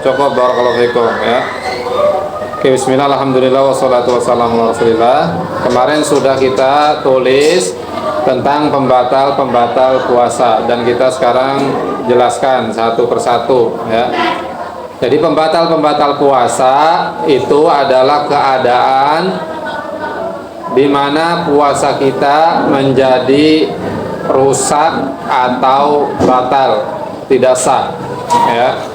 cukup barakallahu fikum ya. Oke, bismillah, alhamdulillah, wassalatu wassalamu ala rasulillah. Kemarin sudah kita tulis tentang pembatal-pembatal puasa dan kita sekarang jelaskan satu persatu ya. Jadi pembatal-pembatal puasa itu adalah keadaan di mana puasa kita menjadi rusak atau batal, tidak sah ya.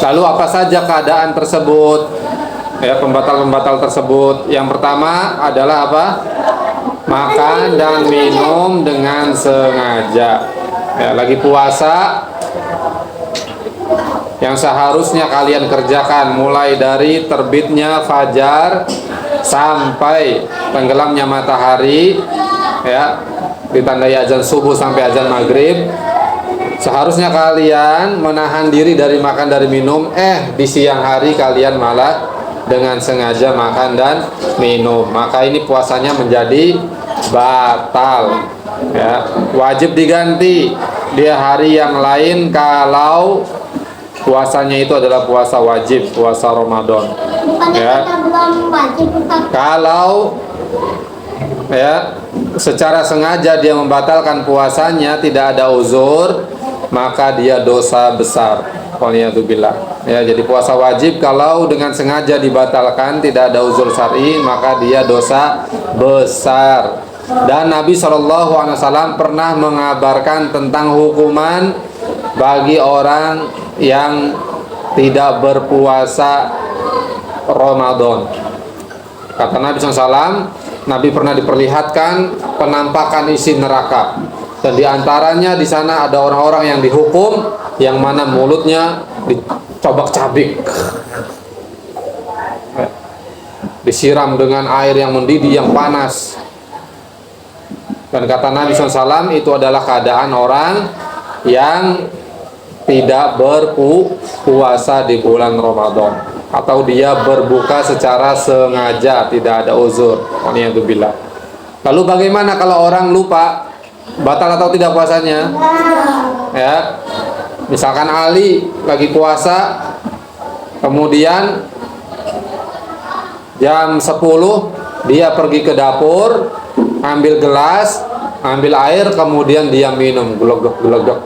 Lalu apa saja keadaan tersebut? Ya, pembatal-pembatal tersebut. Yang pertama adalah apa? Makan dan minum dengan sengaja. Ya, lagi puasa yang seharusnya kalian kerjakan mulai dari terbitnya fajar sampai tenggelamnya matahari ya, ditandai azan subuh sampai azan maghrib. Seharusnya kalian menahan diri dari makan dari minum. Di siang hari kalian malah dengan sengaja makan dan minum, maka ini puasanya menjadi batal ya. Wajib diganti di hari yang lain kalau puasanya itu adalah puasa wajib, puasa Ramadan ya. Kalau ya secara sengaja dia membatalkan puasanya, tidak ada uzur, maka dia dosa besar. Waliyadzubillah ya. Jadi puasa wajib kalau dengan sengaja dibatalkan, tidak ada uzur syar'i, maka dia dosa besar. Dan Nabi SAW pernah mengabarkan tentang hukuman bagi orang yang tidak berpuasa Ramadan. Kata Nabi SAW, Nabi pernah diperlihatkan penampakan isi neraka, dan diantaranya di sana ada orang-orang yang dihukum, yang mana mulutnya dicobak-cabik, disiram dengan air yang mendidih, yang panas. Dan kata Nabi SAW, itu adalah keadaan orang yang tidak berpuasa di bulan Ramadan, atau dia berbuka secara sengaja, tidak ada uzur. Waliyadzubillah. Lalu bagaimana kalau orang lupa, batal atau tidak puasanya? Ya, misalkan Ali lagi puasa, kemudian jam 10 dia pergi ke dapur, ambil gelas, ambil air, kemudian dia minum, gelegek.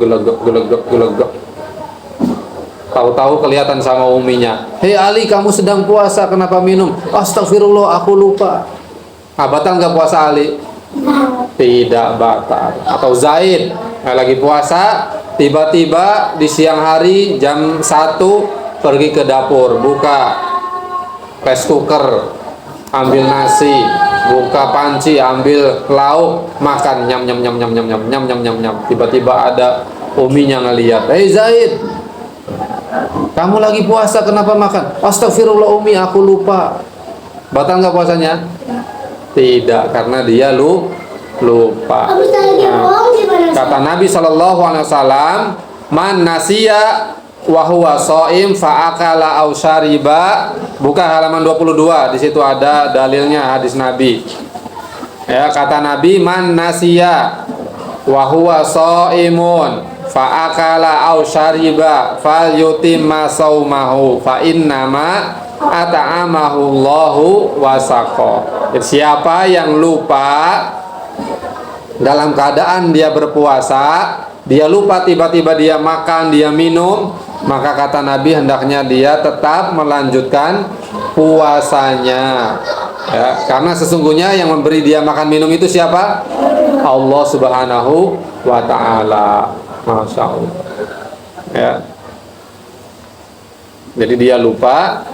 Tahu-tahu kelihatan sama uminya, "Hei Ali, kamu sedang puasa, kenapa minum?" "Astagfirullah, aku lupa." Batal nggak puasa Ali? Tidak batal. Atau Zaid lagi puasa, tiba-tiba di siang hari jam 1 pergi ke dapur, buka rice cooker, ambil nasi, buka panci, ambil lauk, makan, nyam. Tiba-tiba ada uminya ngeliat, "Hei Zaid, kamu lagi puasa, kenapa makan?" "Astagfirullah Umi, aku lupa." Batal nggak puasanya? Tidak, karena dia lupa. Kata Nabi SAW, "Man nasiya wa huwa shaim fa akala aw syariba." Buka halaman 22, di situ ada dalilnya, hadis Nabi. Ya, kata Nabi, "Man nasiya wa huwa shaimun fa akala aw syariba falyutimma saumahu fa innama at'amahu Allahu wa saqa." Siapa yang lupa dalam keadaan dia berpuasa, dia lupa tiba-tiba dia makan, dia minum, maka kata Nabi hendaknya dia tetap melanjutkan puasanya ya, karena sesungguhnya yang memberi dia makan minum itu siapa? Allah Subhanahu wa ta'ala. Masya Allah ya. Jadi dia lupa,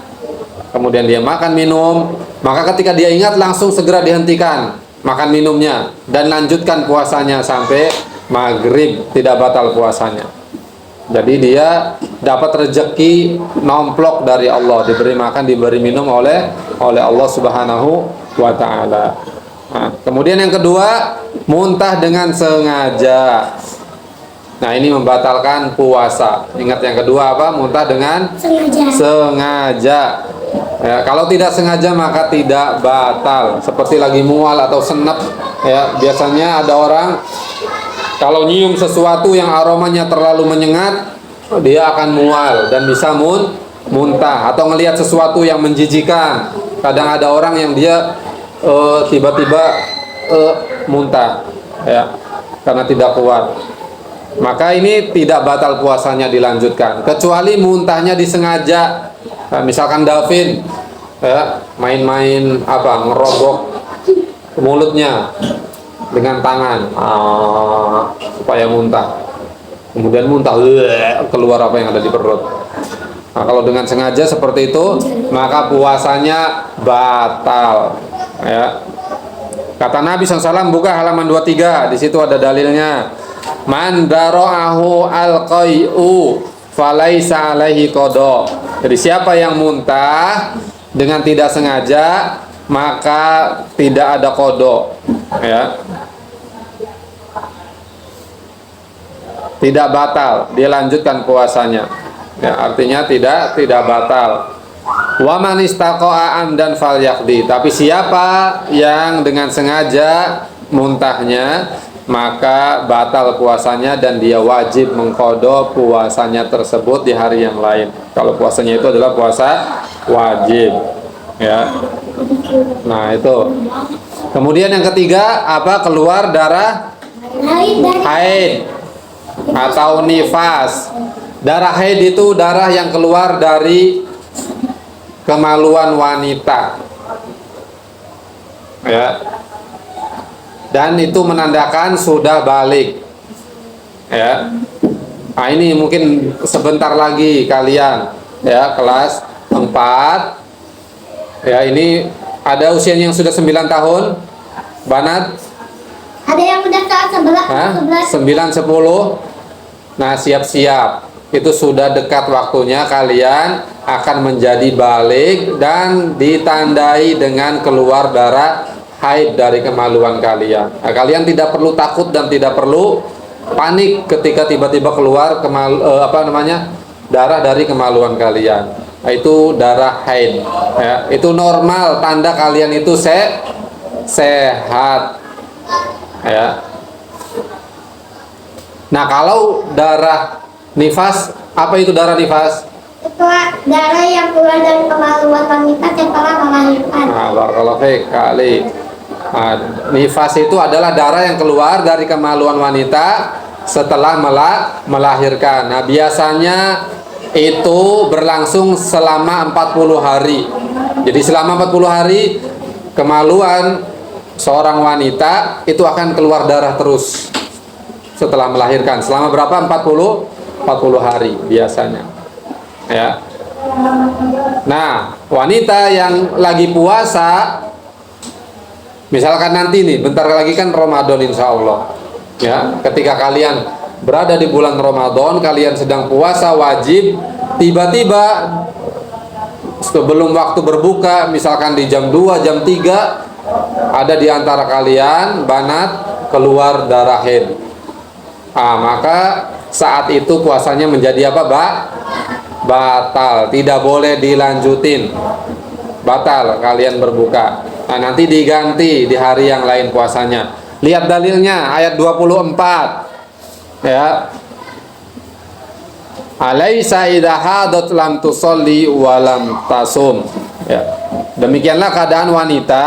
kemudian dia makan minum, maka ketika dia ingat langsung segera dihentikan makan minumnya dan lanjutkan puasanya sampai maghrib, tidak batal puasanya. Jadi dia dapat rezeki nomplok dari Allah, diberi makan, diberi minum oleh Allah Subhanahu wa ta'ala. Nah, kemudian yang kedua, muntah dengan sengaja. Nah, ini membatalkan puasa. Ingat yang kedua apa? Muntah dengan sengaja. Ya, kalau tidak sengaja maka tidak batal. Seperti lagi mual atau senep ya, biasanya ada orang kalau nyium sesuatu yang aromanya terlalu menyengat, dia akan mual dan bisa muntah atau ngelihat sesuatu yang menjijikan. Kadang ada orang yang dia tiba-tiba muntah ya karena tidak kuat. Maka ini tidak batal puasanya dilanjutkan kecuali muntahnya disengaja. Nah, misalkan Davin ya, main-main apa ngerobok mulutnya dengan tangan supaya muntah. Kemudian muntah keluar apa yang ada di perut. Nah, kalau dengan sengaja seperti itu maka puasanya batal ya. Kata Nabi SAW, buka halaman 23, di situ ada dalilnya. Man dara'ahu al-qai'u falaisa alaihi qada. Jadi siapa yang muntah dengan tidak sengaja maka tidak ada qada ya. Tidak batal, dia lanjutkan puasanya. Ya, artinya tidak batal. Wa man istaqa'a amdan falyaqdi. Tapi siapa yang dengan sengaja muntahnya maka batal puasanya dan dia wajib mengqadha puasanya tersebut di hari yang lain. Kalau puasanya itu adalah puasa wajib. Ya. Nah, itu. Kemudian yang ketiga apa? Keluar darah haid atau nifas. Darah haid itu darah yang keluar dari kemaluan wanita ya, dan itu menandakan sudah balik ya. Nah, ini mungkin sebentar lagi kalian ya kelas 4 ya, ini ada usianya yang sudah 9 tahun Banat, ada yang udah ke 11 9 10. Nah, siap-siap, itu sudah dekat waktunya kalian akan menjadi balik dan ditandai dengan keluar darah haid dari kemaluan kalian. Nah, kalian tidak perlu takut dan tidak perlu panik ketika tiba-tiba keluar darah dari kemaluan kalian. Nah, itu darah haid ya. Itu normal, tanda kalian itu sehat ya. Nah, kalau darah nifas, apa itu darah nifas? Itu darah yang keluar dari kemaluan wanita setelah melahirkan. Nah, barakallahu fiik kali. Nah, nifas itu adalah darah yang keluar dari kemaluan wanita setelah melahirkan. Nah, biasanya itu berlangsung selama 40 hari. Jadi selama 40 hari kemaluan seorang wanita itu akan keluar darah terus setelah melahirkan. Selama berapa? 40 hari biasanya ya. Nah, wanita yang lagi puasa, misalkan nanti nih bentar lagi kan Ramadan insya Allah ya, ketika kalian berada di bulan Ramadan, kalian sedang puasa wajib, tiba-tiba sebelum waktu berbuka, misalkan di jam 2, jam 3, ada di antara kalian Banat keluar darah haid. Maka saat itu puasanya menjadi apa, batal, tidak boleh dilanjutin, batal kalian berbuka. Nah, nanti diganti di hari yang lain puasanya. Lihat dalilnya ayat 24 ya. Alaisa idza hadat lam tusalli wa lam tasum ya. Demikianlah keadaan wanita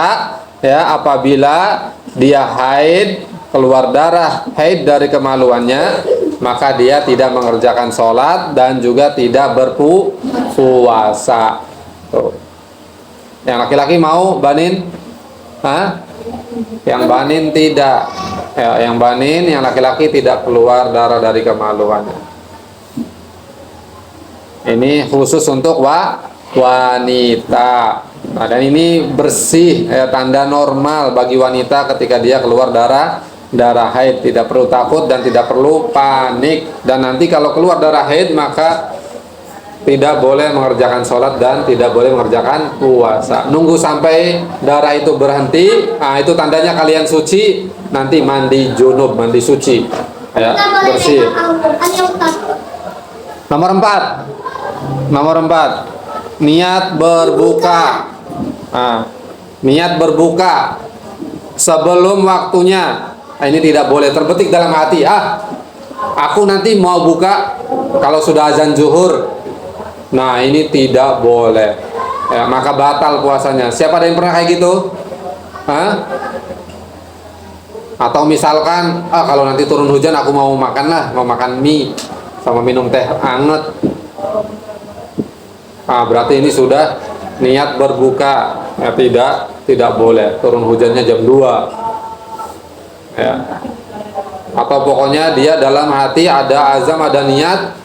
ya apabila dia haid, keluar darah haid dari kemaluannya, maka dia tidak mengerjakan sholat dan juga tidak berpuasa. Tuh. Yang laki-laki mau banin? Yang banin tidak. Ya, yang banin, yang laki-laki tidak keluar darah dari kemaluannya. Ini khusus untuk wanita. Nah, dan ini bersih, tanda normal bagi wanita ketika dia keluar darah haid, tidak perlu takut dan tidak perlu panik. Dan nanti kalau keluar darah haid maka tidak boleh mengerjakan sholat dan tidak boleh mengerjakan puasa. Nunggu sampai darah itu berhenti. Nah, itu tandanya kalian suci. Nanti mandi junub, mandi suci ya, bersih. Nomor 4 niat berbuka. Niat berbuka sebelum waktunya. Ini tidak boleh terbetik dalam hati, aku nanti mau buka kalau sudah azan zuhur, nah ini tidak boleh. Ya, maka batal puasanya. Siapa ada yang pernah kayak gitu? Hah? Atau misalkan, kalau nanti turun hujan aku mau makan mie sama minum teh anget. Berarti ini sudah niat berbuka. Ya, tidak boleh. Turun hujannya jam 2. Ya. Atau pokoknya dia dalam hati ada azam, ada niat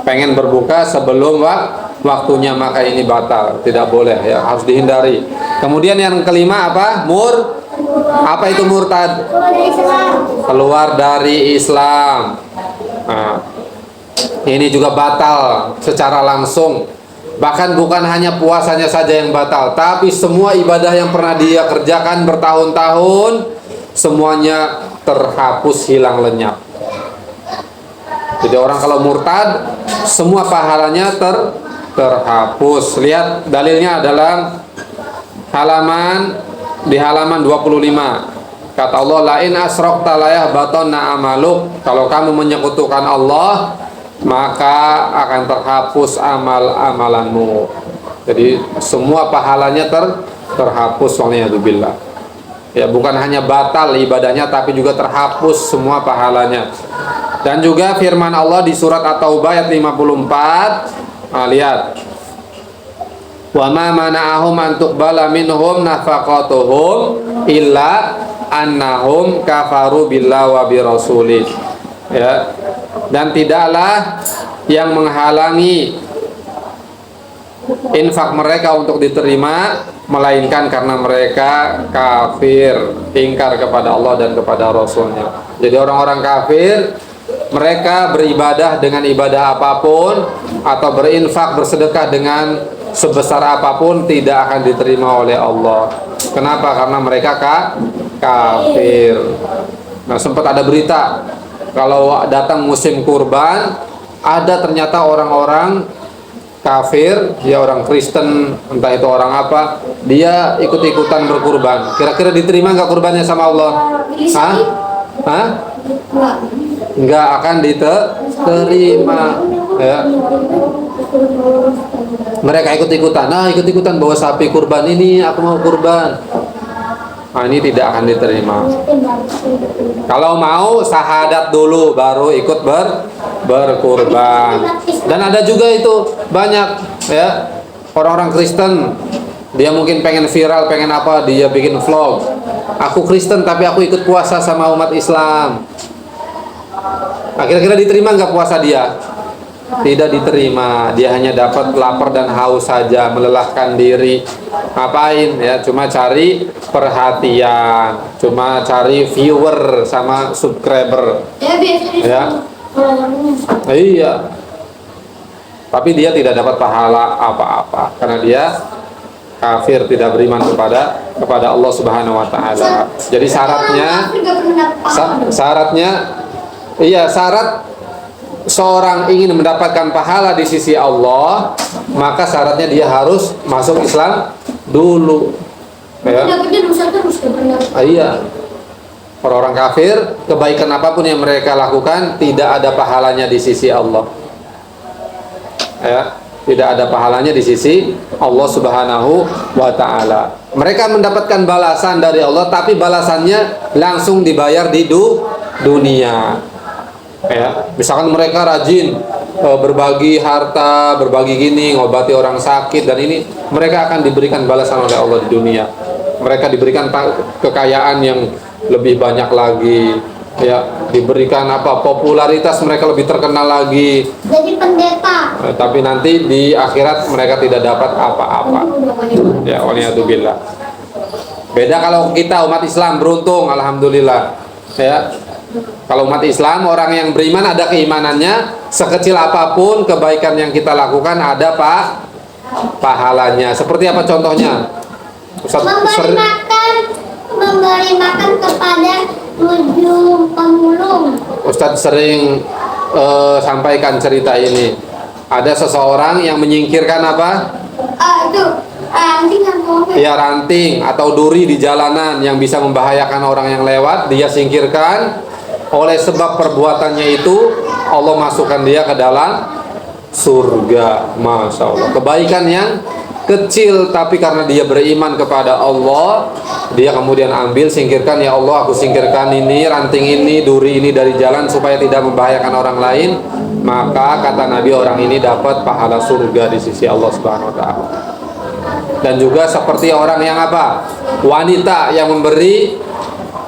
pengen berbuka sebelum waktunya, maka ini batal. Tidak boleh, ya, harus dihindari. Kemudian yang kelima apa? Apa itu murtad? Keluar dari Islam. Nah, ini juga batal secara langsung. Bahkan bukan hanya puasanya saja yang batal, tapi semua ibadah yang pernah dia kerjakan bertahun-tahun semuanya terhapus, hilang lenyap. Jadi orang kalau murtad, semua pahalanya terhapus. Lihat dalilnya adalah di halaman 25. Kata Allah, lain asrokta layah batonna amaluk. Kalau kamu menyekutukan Allah, maka akan terhapus amal-amalanmu. Jadi semua pahalanya terhapus. Waliyadzubillah. Ya, bukan hanya batal ibadahnya, tapi juga terhapus semua pahalanya. Dan juga firman Allah di surat At-Taubah ayat 54. Lihat. Wa ma mana'ahum an tuqbala minhum nafaqatuhum illa annahum kafaru billahi wa birasulih. Ya. Dan tidaklah yang menghalangi infak mereka untuk diterima melainkan karena mereka kafir, ingkar kepada Allah dan kepada Rasulnya. Jadi orang-orang kafir, mereka beribadah dengan ibadah apapun atau berinfak, bersedekah dengan sebesar apapun tidak akan diterima oleh Allah. Kenapa? Karena mereka kafir. Nah, sempat ada berita kalau datang musim kurban, ada ternyata orang-orang kafir, dia orang Kristen, entah itu orang apa, dia ikut-ikutan berkurban. Kira-kira diterima nggak kurbannya sama Allah? Hah? Nggak akan diterima. Ya. Mereka ikut-ikutan bawa sapi kurban, ini aku mau kurban. Nah, ini tidak akan diterima. Kalau mau syahadat dulu baru ikut berkurban. Dan ada juga itu banyak, ya, orang-orang Kristen, dia mungkin pengen viral, pengen apa, dia bikin vlog. Aku Kristen tapi aku ikut puasa sama umat Islam. Nah, kira-kira diterima nggak puasa dia? Tidak diterima. Dia hanya dapat lapar dan haus saja, melelahkan diri. Ngapain? Ya, cuma cari perhatian, cuma cari viewer sama subscriber. Ya. Iya. Tapi dia tidak dapat pahala apa-apa karena dia kafir, tidak beriman kepada Allah Subhanahu wa taala. Jadi syarat seorang ingin mendapatkan pahala di sisi Allah, maka syaratnya dia harus masuk Islam dulu. Ya. Iya. Orang-orang kafir, kebaikan apapun yang mereka lakukan tidak ada pahalanya di sisi Allah. Ya, tidak ada pahalanya di sisi Allah Subhanahu wa taala. Mereka mendapatkan balasan dari Allah, tapi balasannya langsung dibayar di dunia. Ya, misalkan mereka rajin berbagi harta, berbagi gini, ngobati orang sakit, dan ini mereka akan diberikan balasan oleh Allah di dunia. Mereka diberikan kekayaan yang lebih banyak lagi, ya, diberikan popularitas, mereka lebih terkenal lagi. Jadi pendeta. Tapi nanti di akhirat mereka tidak dapat apa-apa. Ya, waliyadzubillah. Beda kalau kita umat Islam, beruntung, alhamdulillah. Ya. Kalau umat Islam, orang yang beriman ada keimanannya, sekecil apapun kebaikan yang kita lakukan ada pahalanya. Seperti apa contohnya? Memberi makan kepada 7 pemulung. Ustadz sering sampaikan cerita ini. Ada seseorang yang menyingkirkan apa? Ranting atau duri di jalanan yang bisa membahayakan orang yang lewat, dia singkirkan. Oleh sebab perbuatannya itu, Allah masukkan dia ke dalam surga. Masya Allah. Kebaikan yang kecil, tapi karena dia beriman kepada Allah, dia kemudian ambil, singkirkan, ya Allah aku singkirkan ini, ranting ini, duri ini dari jalan supaya tidak membahayakan orang lain. Maka kata Nabi, orang ini dapat pahala surga di sisi Allah Subhanahu wa taala. Dan juga seperti orang yang apa? Wanita yang memberi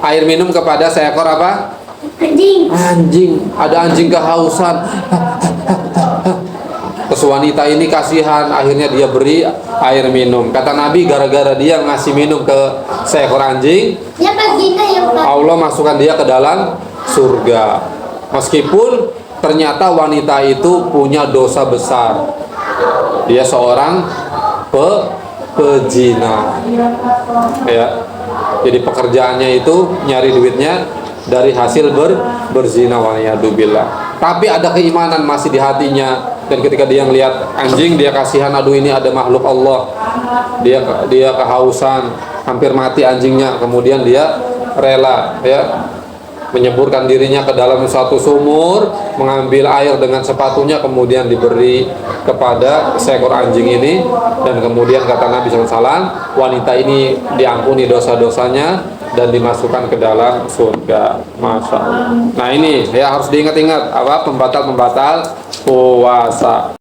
air minum kepada seekor apa? Anjing. Anjing. Ada anjing kehausan. Terus wanita ini kasihan, akhirnya dia beri air minum. Kata Nabi, gara-gara dia ngasih minum ke seekor anjing, Dia berzina ya Pak. Allah masukkan dia ke dalam surga. Meskipun ternyata wanita itu punya dosa besar. Dia seorang pezina. Ya. Jadi pekerjaannya itu nyari duitnya dari hasil berzina, waliyadzubillah. Tapi ada keimanan masih di hatinya. Dan ketika dia melihat anjing, dia kasihan, aduh ini ada makhluk Allah. Dia kehausan, hampir mati anjingnya. Kemudian dia rela ya menyeburkan dirinya ke dalam suatu sumur, mengambil air dengan sepatunya, kemudian diberi kepada seekor anjing ini. Dan kemudian kata Nabi SAW, wanita ini diampuni dosa-dosanya dan dimasukkan ke dalam surga. Masya Allah. Nah ini ya harus diingat-ingat apa pembatal-pembatal puasa.